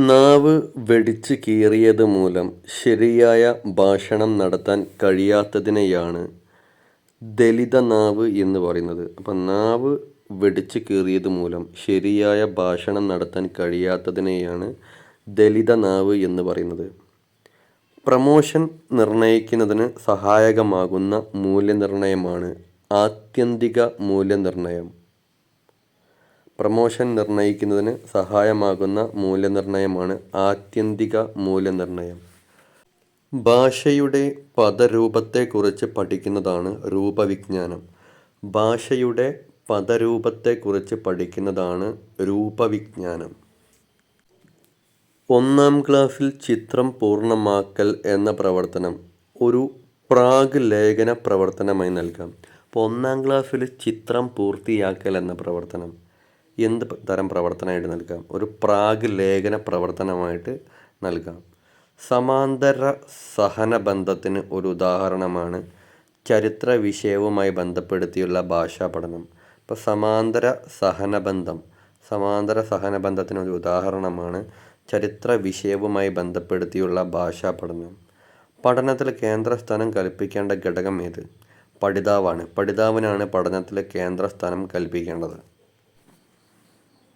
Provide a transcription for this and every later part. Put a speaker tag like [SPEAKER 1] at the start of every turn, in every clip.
[SPEAKER 1] നാവ് വെടിച്ച് കീറിയത് മൂലം ശരിയായ ഭാഷണം നടത്താൻ കഴിയാത്തതിനെയാണ് ദലിതനാവ് എന്ന് പറയുന്നത്. അപ്പം നാവ് വെടിച്ച് കീറിയത് മൂലം ശരിയായ ഭാഷണം നടത്താൻ കഴിയാത്തതിനെയാണ് ദലിതനാവ് എന്ന് പറയുന്നത്. പ്രമോഷൻ നിർണ്ണയിക്കുന്നതിന് സഹായകമാകുന്ന മൂല്യനിർണ്ണയമാണ് ആത്യന്തിക മൂല്യനിർണ്ണയം. പ്രമോഷൻ നിർണ്ണയിക്കുന്നതിന് സഹായമാകുന്ന മൂല്യനിർണ്ണയമാണ് ആത്യന്തിക മൂല്യനിർണ്ണയം. ഭാഷയുടെ പദരൂപത്തെക്കുറിച്ച് പഠിക്കുന്നതാണ് രൂപവിജ്ഞാനം. ഭാഷയുടെ പദരൂപത്തെക്കുറിച്ച് പഠിക്കുന്നതാണ് രൂപവിജ്ഞാനം. 1-ാം ക്ലാസ്സിൽ ചിത്രം പൂർണ്ണമാക്കൽ എന്ന പ്രവർത്തനം ഒരു പ്രാഗ് ലേഖന പ്രവർത്തനമായി നൽകാം. അപ്പോൾ 1-ാം ക്ലാസ്സിൽ ചിത്രം പൂർത്തിയാക്കൽ എന്ന പ്രവർത്തനം എന്ത് തരം പ്രവർത്തനമായിട്ട് നൽകാം? ഒരു പ്രാഗ് ലേഖന പ്രവർത്തനമായിട്ട് നൽകാം. സമാന്തര സഹനബന്ധത്തിന് ഒരു ഉദാഹരണമാണ് ചരിത്ര വിഷയവുമായി ബന്ധപ്പെടുത്തിയുള്ള ഭാഷാ പഠനം. ഇപ്പോൾ സമാന്തര സഹനബന്ധത്തിന് ഒരു ഉദാഹരണമാണ് ചരിത്ര വിഷയവുമായി ബന്ധപ്പെടുത്തിയുള്ള ഭാഷാ പഠനം. പഠനത്തിൽ കേന്ദ്രസ്ഥാനം കൽപ്പിക്കേണ്ട ഘടകം ഏത്? പഠിതാവാണ്. പഠിതാവിനാണ് പഠനത്തിൽ കേന്ദ്രസ്ഥാനം കൽപ്പിക്കേണ്ടത്.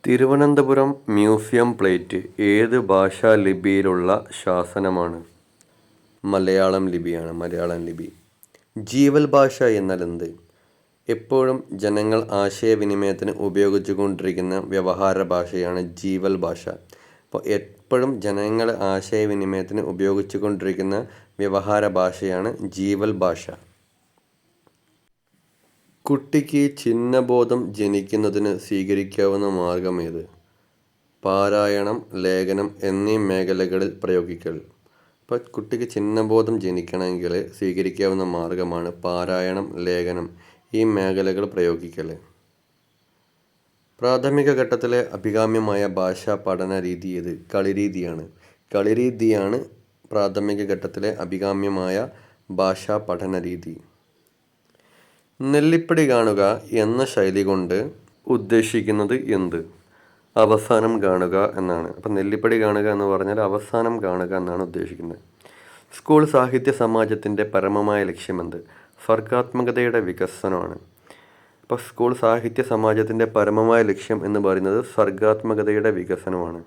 [SPEAKER 1] തിരുവനന്തപുരം മ്യൂസിയം പ്ലേറ്റ് ഏത് ഭാഷാലിപിയിലുള്ള ശാസനമാണ്? മലയാളം ലിപി. ജീവൽ ഭാഷ എന്നാൽ എന്ത്? എപ്പോഴും ജനങ്ങൾ ആശയവിനിമയത്തിന് ഉപയോഗിച്ചുകൊണ്ടിരിക്കുന്ന വ്യവഹാര ഭാഷയാണ് ജീവൽ ഭാഷ. അപ്പോൾ എപ്പോഴും ജനങ്ങൾ ആശയവിനിമയത്തിന് ഉപയോഗിച്ചുകൊണ്ടിരിക്കുന്ന വ്യവഹാര ഭാഷയാണ് ജീവൽ ഭാഷ. കുട്ടിക്ക് ചിഹ്നബോധം ജനിക്കുന്നതിന് സ്വീകരിക്കാവുന്ന മാർഗമേത്? പാരായണം, ലേഖനം എന്നീ മേഖലകളിൽ പ്രയോഗിക്കൽ. അപ്പോൾ കുട്ടിക്ക് ചിഹ്നബോധം ജനിക്കണമെങ്കിൽ സ്വീകരിക്കാവുന്ന മാർഗമാണ് പാരായണം, ലേഖനം ഈ മേഖലകൾ പ്രയോഗിക്കൽ. പ്രാഥമിക ഘട്ടത്തിലെ അഭികാമ്യമായ ഭാഷാ പഠന രീതി ഏത്? കളിരീതിയാണ് പ്രാഥമിക ഘട്ടത്തിലെ അഭികാമ്യമായ ഭാഷാ പഠന രീതി. നെല്ലിപ്പടി കാണുക എന്ന ശൈലി കൊണ്ട് ഉദ്ദേശിക്കുന്നത് എന്ത്? അവസാനം കാണുക എന്നാണ്. അപ്പം നെല്ലിപ്പടി കാണുക എന്ന് പറഞ്ഞാൽ അവസാനം കാണുക എന്നാണ് ഉദ്ദേശിക്കുന്നത്. സ്കൂൾ സാഹിത്യ സമാജത്തിൻ്റെ പരമമായ ലക്ഷ്യമെന്ത്? സർഗാത്മകതയുടെ വികസനമാണ്. അപ്പോൾ സ്കൂൾ സാഹിത്യ സമാജത്തിൻ്റെ പരമമായ ലക്ഷ്യം എന്ന് പറയുന്നത് സർഗാത്മകതയുടെ വികസനമാണ്.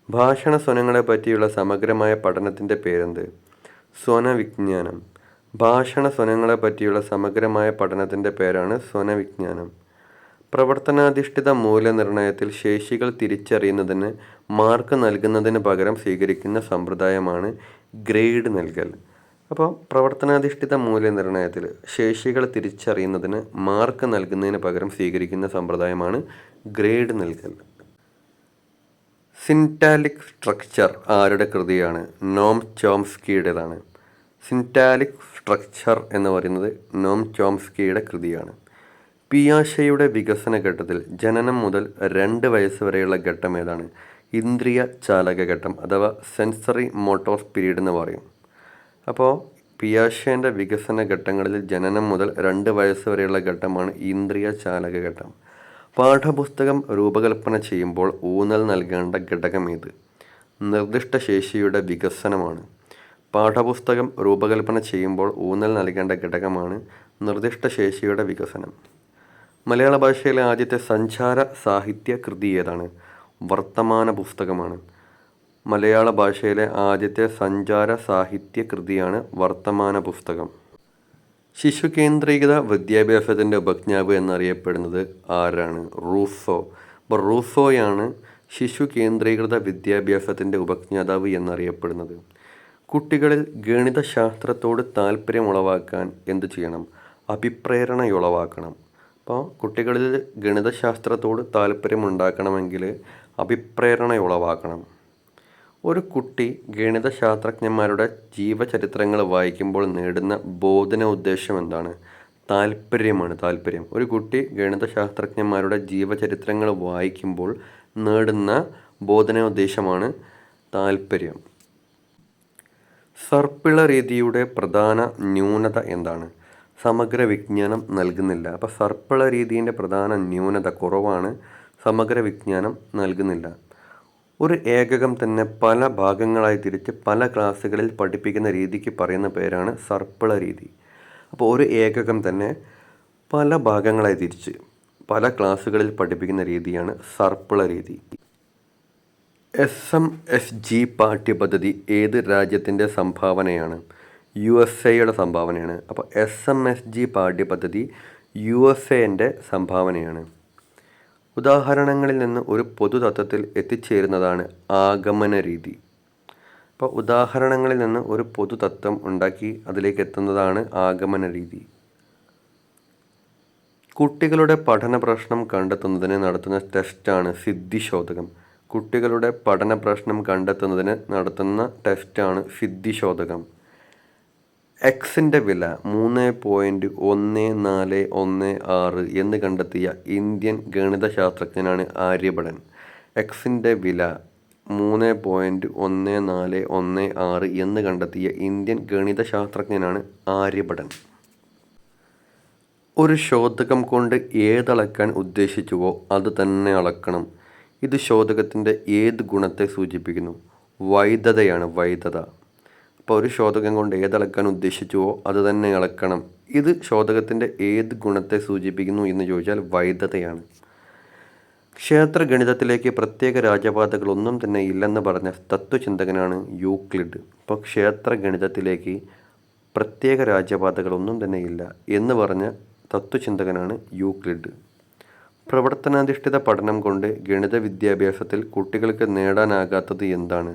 [SPEAKER 1] ഭാഷണ സ്വനങ്ങളെ പറ്റിയുള്ള സമഗ്രമായ പഠനത്തിൻ്റെ പേരെന്ത്? സ്വനവിജ്ഞാനം. ഭാഷണ സ്വനങ്ങളെ പറ്റിയുള്ള സമഗ്രമായ പഠനത്തിൻ്റെ പേരാണ് സ്വനവിജ്ഞാനം. പ്രവർത്തനാധിഷ്ഠിത മൂല്യനിർണ്ണയത്തിൽ ശേഷികൾ തിരിച്ചറിയുന്നതിന് മാർക്ക് നൽകുന്നതിന് പകരം സ്വീകരിക്കുന്ന സമ്പ്രദായമാണ് ഗ്രേഡ് നൽകൽ. അപ്പോൾ പ്രവർത്തനാധിഷ്ഠിത മൂല്യനിർണ്ണയത്തിൽ ശേഷികൾ തിരിച്ചറിയുന്നതിന് മാർക്ക് നൽകുന്നതിന് പകരം സ്വീകരിക്കുന്ന സമ്പ്രദായമാണ് ഗ്രേഡ് നൽകൽ. സിൻറ്റാലിക് സ്ട്രക്ചർ ആരുടെ കൃതിയാണ്? നോം ചോംസ്കിയുടേതാണ്. സിൻറ്റാലിക് സ്ട്രക്ചർ എന്ന് പറയുന്നത് നോം ചോംസ്കിയുടെ കൃതിയാണ്. പിയാഷെയുടെ വികസന ഘട്ടത്തിൽ ജനനം മുതൽ 2 വയസ്സ് വരെയുള്ള ഘട്ടം ഏതാണ്? ഇന്ദ്രിയ ചാലക ഘട്ടം അഥവാ സെൻസറി മോട്ടോർ പീരീഡ് എന്ന് പറയും. അപ്പോൾ പിയാഷേൻ്റെ വികസന ഘട്ടങ്ങളിൽ ജനനം മുതൽ 2 വയസ്സ് വരെയുള്ള ഘട്ടമാണ് ഇന്ദ്രിയ ചാലക ഘട്ടം. പാഠപുസ്തകം രൂപകൽപ്പന ചെയ്യുമ്പോൾ ഊന്നൽ നൽകേണ്ട ഘടകം ഏത്? നിർദ്ദിഷ്ട ശേഷിയുടെ വികസനമാണ്. പാഠപുസ്തകം രൂപകൽപ്പന ചെയ്യുമ്പോൾ ഊന്നൽ നൽകേണ്ട ഘടകമാണ് നിർദ്ദിഷ്ട ശേഷിയുടെ വികസനം. മലയാള ഭാഷയിലെ ആദ്യത്തെ സഞ്ചാര സാഹിത്യ കൃതി ഏതാണ്? വർത്തമാന പുസ്തകമാണ്. മലയാള ഭാഷയിലെ ആദ്യത്തെ സഞ്ചാര സാഹിത്യ കൃതിയാണ് വർത്തമാന പുസ്തകം. ശിശു കേന്ദ്രീകൃത വിദ്യാഭ്യാസത്തിൻ്റെ ഉപജ്ഞാവ് എന്നറിയപ്പെടുന്നത് ആരാണ്? റൂസോ. അപ്പോൾ റൂസോയാണ് ശിശു കേന്ദ്രീകൃത വിദ്യാഭ്യാസത്തിൻ്റെ ഉപജ്ഞാതാവ് എന്നറിയപ്പെടുന്നത്. കുട്ടികളിൽ ഗണിതശാസ്ത്രത്തോട് താല്പര്യം ഉളവാക്കാൻ എന്ത് ചെയ്യണം? അഭിപ്രേരണ ഉളവാക്കണം. അപ്പോൾ കുട്ടികളിൽ ഗണിതശാസ്ത്രത്തോട് താല്പര്യമുണ്ടാക്കണമെങ്കിൽ അഭിപ്രേരണ ഉളവാക്കണം. ഒരു കുട്ടി ഗണിതശാസ്ത്രജ്ഞന്മാരുടെ ജീവചരിത്രങ്ങൾ വായിക്കുമ്പോൾ നേടുന്ന ബോധന ഉദ്ദേശം എന്താണ്? താല്പര്യം. ഒരു കുട്ടി ഗണിതശാസ്ത്രജ്ഞന്മാരുടെ ജീവചരിത്രങ്ങൾ വായിക്കുമ്പോൾ നേടുന്ന ബോധനോദ്ദേശമാണ് താല്പര്യം. സർപ്പിള രീതിയുടെ പ്രധാന ന്യൂനത എന്താണ്? സമഗ്ര വിജ്ഞാനം നൽകുന്നില്ല. അപ്പോൾ സർപ്പിള രീതിയുടെ പ്രധാന ന്യൂനത കുറവാണ്, സമഗ്ര വിജ്ഞാനം നൽകുന്നില്ല. ഒരു ഏകകം തന്നെ പല ഭാഗങ്ങളായി തിരിച്ച് പല ക്ലാസ്സുകളിൽ പഠിപ്പിക്കുന്ന രീതിക്ക് പറയുന്ന പേരാണ് സർപ്പിള രീതി. അപ്പോൾ ഒരു ഏകകം തന്നെ പല ഭാഗങ്ങളായി തിരിച്ച് പല ക്ലാസ്സുകളിൽ പഠിപ്പിക്കുന്ന രീതിയാണ് സർപ്പിള രീതി. SMSG പാഠ്യപദ്ധതി ഏത് രാജ്യത്തിൻ്റെ സംഭാവനയാണ്? USA സംഭാവനയാണ്. അപ്പോൾ SMSG പാഠ്യപദ്ധതി USA സംഭാവനയാണ്. ഉദാഹരണങ്ങളിൽ നിന്ന് ഒരു പൊതുതത്വത്തിൽ എത്തിച്ചേരുന്നതാണ് ആഗമന രീതി. അപ്പോൾ ഉദാഹരണങ്ങളിൽ നിന്ന് ഒരു പൊതുതത്വം ഉണ്ടാക്കി അതിലേക്ക് എത്തുന്നതാണ് ആഗമന രീതി. കുട്ടികളുടെ പഠന പ്രശ്നം കണ്ടെത്തുന്നതിന് നടത്തുന്ന ടെസ്റ്റാണ് സിദ്ധിശോധകം. കുട്ടികളുടെ പഠന പ്രശ്നം കണ്ടെത്തുന്നതിന് നടത്തുന്ന ടെസ്റ്റാണ് സിദ്ധിശോധകം. എക്സിൻ്റെ വില 3.1416 എന്ന് കണ്ടെത്തിയ ഇന്ത്യൻ ഗണിതശാസ്ത്രജ്ഞനാണ് ആര്യഭടൻ. എക്സിൻ്റെ വില 3.1416 എന്ന് കണ്ടെത്തിയ ഇന്ത്യൻ ഗണിതശാസ്ത്രജ്ഞനാണ് ആര്യഭടൻ. ഒരു ശോധകം കൊണ്ട് ഏതളക്കാൻ ഉദ്ദേശിച്ചുവോ അത് തന്നെ അളക്കണം. ഇത് ശോധകത്തിൻ്റെ ഏത് ഗുണത്തെ സൂചിപ്പിക്കുന്നു? വൈധതയാണ്, വൈധത. അപ്പോൾ ഒരു ശോധകം കൊണ്ട് ഏതളക്കാൻ ഉദ്ദേശിച്ചുവോ അത് തന്നെ അളക്കണം. ഇത് ശോധകത്തിൻ്റെ ഏത് ഗുണത്തെ സൂചിപ്പിക്കുന്നു എന്ന് ചോദിച്ചാൽ വൈധതയാണ്. ക്ഷേത്രഗണിതത്തിലേക്ക് പ്രത്യേക രാജപാതകളൊന്നും തന്നെ ഇല്ലെന്ന് പറഞ്ഞ തത്വചിന്തകനാണ് യൂക്ലിഡ്. അപ്പോൾ ക്ഷേത്രഗണിതത്തിലേക്ക് പ്രത്യേക രാജപാതകളൊന്നും തന്നെ ഇല്ല എന്ന് പറഞ്ഞ തത്വചിന്തകനാണ് യൂക്ലിഡ്. പ്രവർത്തനാധിഷ്ഠിത പഠനം കൊണ്ട് ഗണിത വിദ്യാഭ്യാസത്തിൽ കുട്ടികൾക്ക് നേടാനാകാത്തത് എന്താണ്?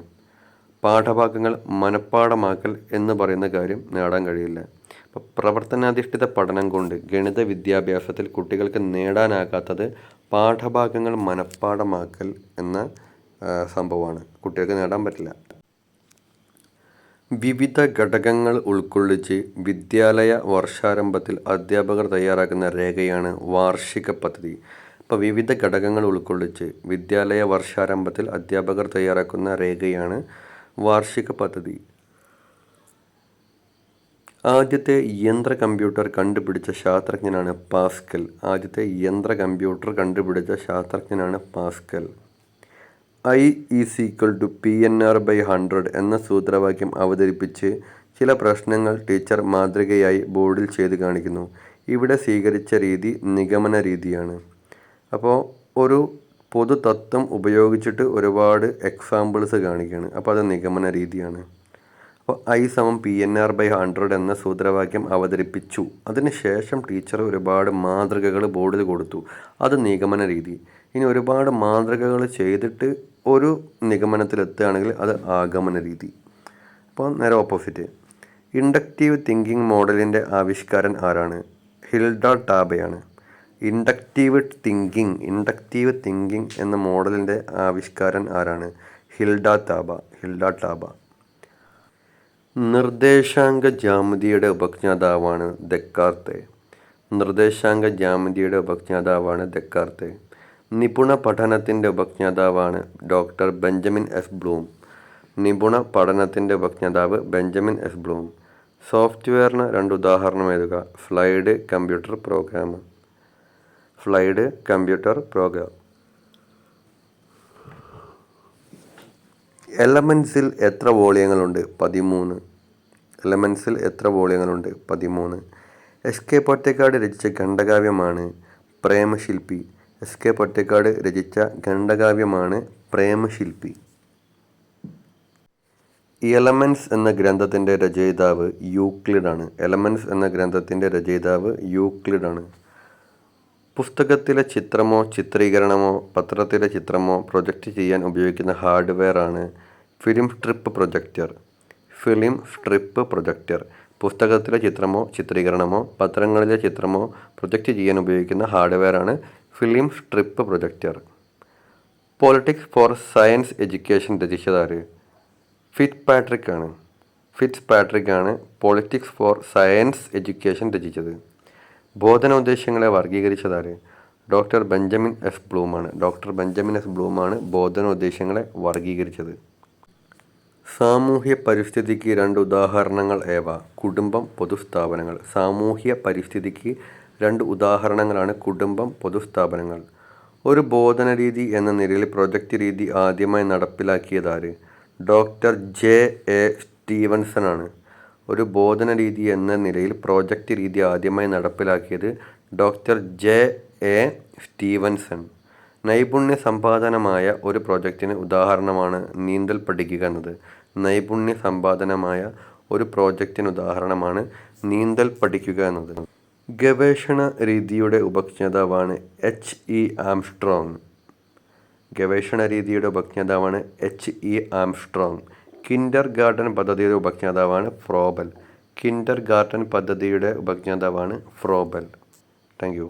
[SPEAKER 1] പാഠഭാഗങ്ങൾ മനഃപ്പാഠമാക്കൽ എന്ന് പറയുന്ന കാര്യം നേടാൻ കഴിയില്ല. അപ്പോൾ പ്രവർത്തനാധിഷ്ഠിത പഠനം കൊണ്ട് ഗണിത വിദ്യാഭ്യാസത്തിൽ കുട്ടികൾക്ക് നേടാനാകാത്തത് പാഠഭാഗങ്ങൾ മനഃപ്പാഠമാക്കൽ എന്ന സംഭവമാണ്. കുട്ടികൾക്ക് നേടാൻ പറ്റില്ല. വിവിധ ഘടകങ്ങൾ ഉൾക്കൊള്ളിച്ച് വിദ്യാലയ വർഷാരംഭത്തിൽ അധ്യാപകർ തയ്യാറാക്കുന്ന രേഖയാണ് വാർഷിക പദ്ധതി. അപ്പോൾ വിവിധ ഘടകങ്ങൾ ഉൾക്കൊള്ളിച്ച് വിദ്യാലയ വർഷാരംഭത്തിൽ അധ്യാപകർ തയ്യാറാക്കുന്ന രേഖയാണ് വാർഷിക പദ്ധതി. ആദ്യത്തെ യന്ത്ര കമ്പ്യൂട്ടർ കണ്ടുപിടിച്ച ശാസ്ത്രജ്ഞനാണ് പാസ്കൽ. ആദ്യത്തെ യന്ത്ര കമ്പ്യൂട്ടർ കണ്ടുപിടിച്ച ശാസ്ത്രജ്ഞനാണ് പാസ്കൽ. I=PNR/100 എന്ന സൂത്രവാക്യം അവതരിപ്പിച്ച് ചില പ്രശ്നങ്ങൾ ടീച്ചർ മാതൃകയായി ബോർഡിൽ ചെയ്ത് കാണിക്കുന്നു. ഇവിടെ സ്വീകരിച്ച രീതി നിഗമന രീതിയാണ്. അപ്പോൾ ഒരു പൊതുതത്വം ഉപയോഗിച്ചിട്ട് ഒരുപാട് എക്സാമ്പിൾസ് കാണിക്കുകയാണ്. അപ്പോൾ അത് നിഗമന രീതിയാണ്. അപ്പോൾ I=PNR/100 എന്ന സൂത്രവാക്യം അവതരിപ്പിച്ചു. അതിനുശേഷം ടീച്ചർ ഒരുപാട് മാതൃകകൾ ബോർഡിൽ കൊടുത്തു. അത് നിഗമന രീതി. ഇനി ഒരുപാട് മാതൃകകൾ ചെയ്തിട്ട് ഒരു നിഗമനത്തിലെത്തുകയാണെങ്കിൽ അത് ആഗമന രീതി. അപ്പോൾ നേരെ ഓപ്പോസിറ്റ്. ഇൻഡക്റ്റീവ് തിങ്കിങ് മോഡലിൻ്റെ ആവിഷ്കാരൻ ആരാണ്? ഹിൽഡ ടാബയാണ്. ഇൻഡക്റ്റീവ് തിങ്കിങ് എന്ന മോഡലിൻ്റെ ആവിഷ്കാരൻ ആരാണ്? ഹിൽഡ ടാബ. നിർദ്ദേശാങ്ക ജ്യാമിതിയുടെ ഉപജ്ഞാതാവാണ് ദെക്കാർത്തെ. നിപുണ പഠനത്തിൻ്റെ ഉപജ്ഞാതാവാണ് ഡോക്ടർ ബെഞ്ചമിൻ എസ് ബ്ലൂം. സോഫ്റ്റ്വെയറിന് 2 ഉദാഹരണം എഴുതുക. ഫ്ലൈഡ് കമ്പ്യൂട്ടർ പ്രോഗ്രാം. എലമെൻസിൽ എത്ര വോള്യങ്ങളുണ്ട്? 13. എസ്.കെ. പൊറ്റക്കാട് രചിച്ച ഖണ്ഡകാവ്യമാണ് പ്രേമശില്പി. എലമെൻസ് എന്ന ഗ്രന്ഥത്തിൻ്റെ രചയിതാവ് യൂക്ലിഡാണ്. പുസ്തകത്തിലെ ചിത്രമോ ചിത്രീകരണമോ പത്രത്തിലെ ചിത്രമോ പ്രൊജക്റ്റ് ചെയ്യാൻ ഉപയോഗിക്കുന്ന ഹാർഡ്വെയർ ആണ് ഫിലിം സ്ട്രിപ്പ് പ്രൊജക്ടർ. പുസ്തകത്തിലെ ചിത്രമോ ചിത്രീകരണമോ പത്രങ്ങളിലെ ചിത്രമോ പ്രൊജക്റ്റ് ചെയ്യാൻ ഉപയോഗിക്കുന്ന ഹാർഡ്വെയർ ആണ് film strip projector. Politics for science education രചിച്ചതാര്? ഫിറ്റ്സ്പാട്രിക് ആണ് പൊളിറ്റിക്സ് ഫോർ സയൻസ് എഡ്യൂക്കേഷൻ രചിച്ചത്. ബോധനോദ്ദേശങ്ങളെ വർഗീകരിച്ചതാര്? ഡോക്ടർ ബെഞ്ചമിൻ എസ് ബ്ലൂമാണ് ബോധനോദ്ദേശങ്ങളെ വർഗീകരിച്ചത്. സാമൂഹ്യ പരിസ്ഥിതിക്ക് 2 ഉദാഹരണങ്ങൾ ഏവ? കുടുംബം, പൊതുസ്ഥാപനങ്ങൾ. സാമൂഹ്യ പരിസ്ഥിതിക്ക് 2 ഉദാഹരണങ്ങളാണ് കുടുംബം, പൊതുസ്ഥാപനങ്ങൾ. ഒരു ബോധന രീതി എന്ന നിലയിൽ പ്രൊജക്റ്റ് രീതി ആദ്യമായി നടപ്പിലാക്കിയതാര്? ഡോക്ടർ ജെ.എ. സ്റ്റീവൻസൺ ആണ്. ഒരു ബോധന രീതി എന്ന നിലയിൽ പ്രൊജക്റ്റ് രീതി ആദ്യമായി നടപ്പിലാക്കിയത് ഡോക്ടർ ജെ.എ. സ്റ്റീവൻസൺ. നൈപുണ്യ സമ്പാദനമായ ഒരു പ്രോജക്റ്റിന് ഉദാഹരണമാണ് നീന്തൽ പഠിക്കുക എന്നത്. നൈപുണ്യ സമ്പാദനമായ ഒരു പ്രോജക്റ്റിന് ഉദാഹരണമാണ് നീന്തൽ പഠിക്കുക എന്നത്. ഗവേഷണ രീതിയുടെ ഉപജ്ഞാതാവാണ് എച്ച്.ഇ. ആംസ്ട്രോങ്. ഗവേഷണ രീതിയുടെ ഉപജ്ഞാതാവാണ് എച്ച്.ഇ. ആംസ്ട്രോങ്. കിൻഡർ ഗാർട്ടൻ പദ്ധതിയുടെ ഉപജ്ഞാതാവാണ് ഫ്രോബൽ. കിൻഡർ ഗാർട്ടൻ പദ്ധതിയുടെ ഉപജ്ഞാതാവാണ് ഫ്രോബൽ. Thank you.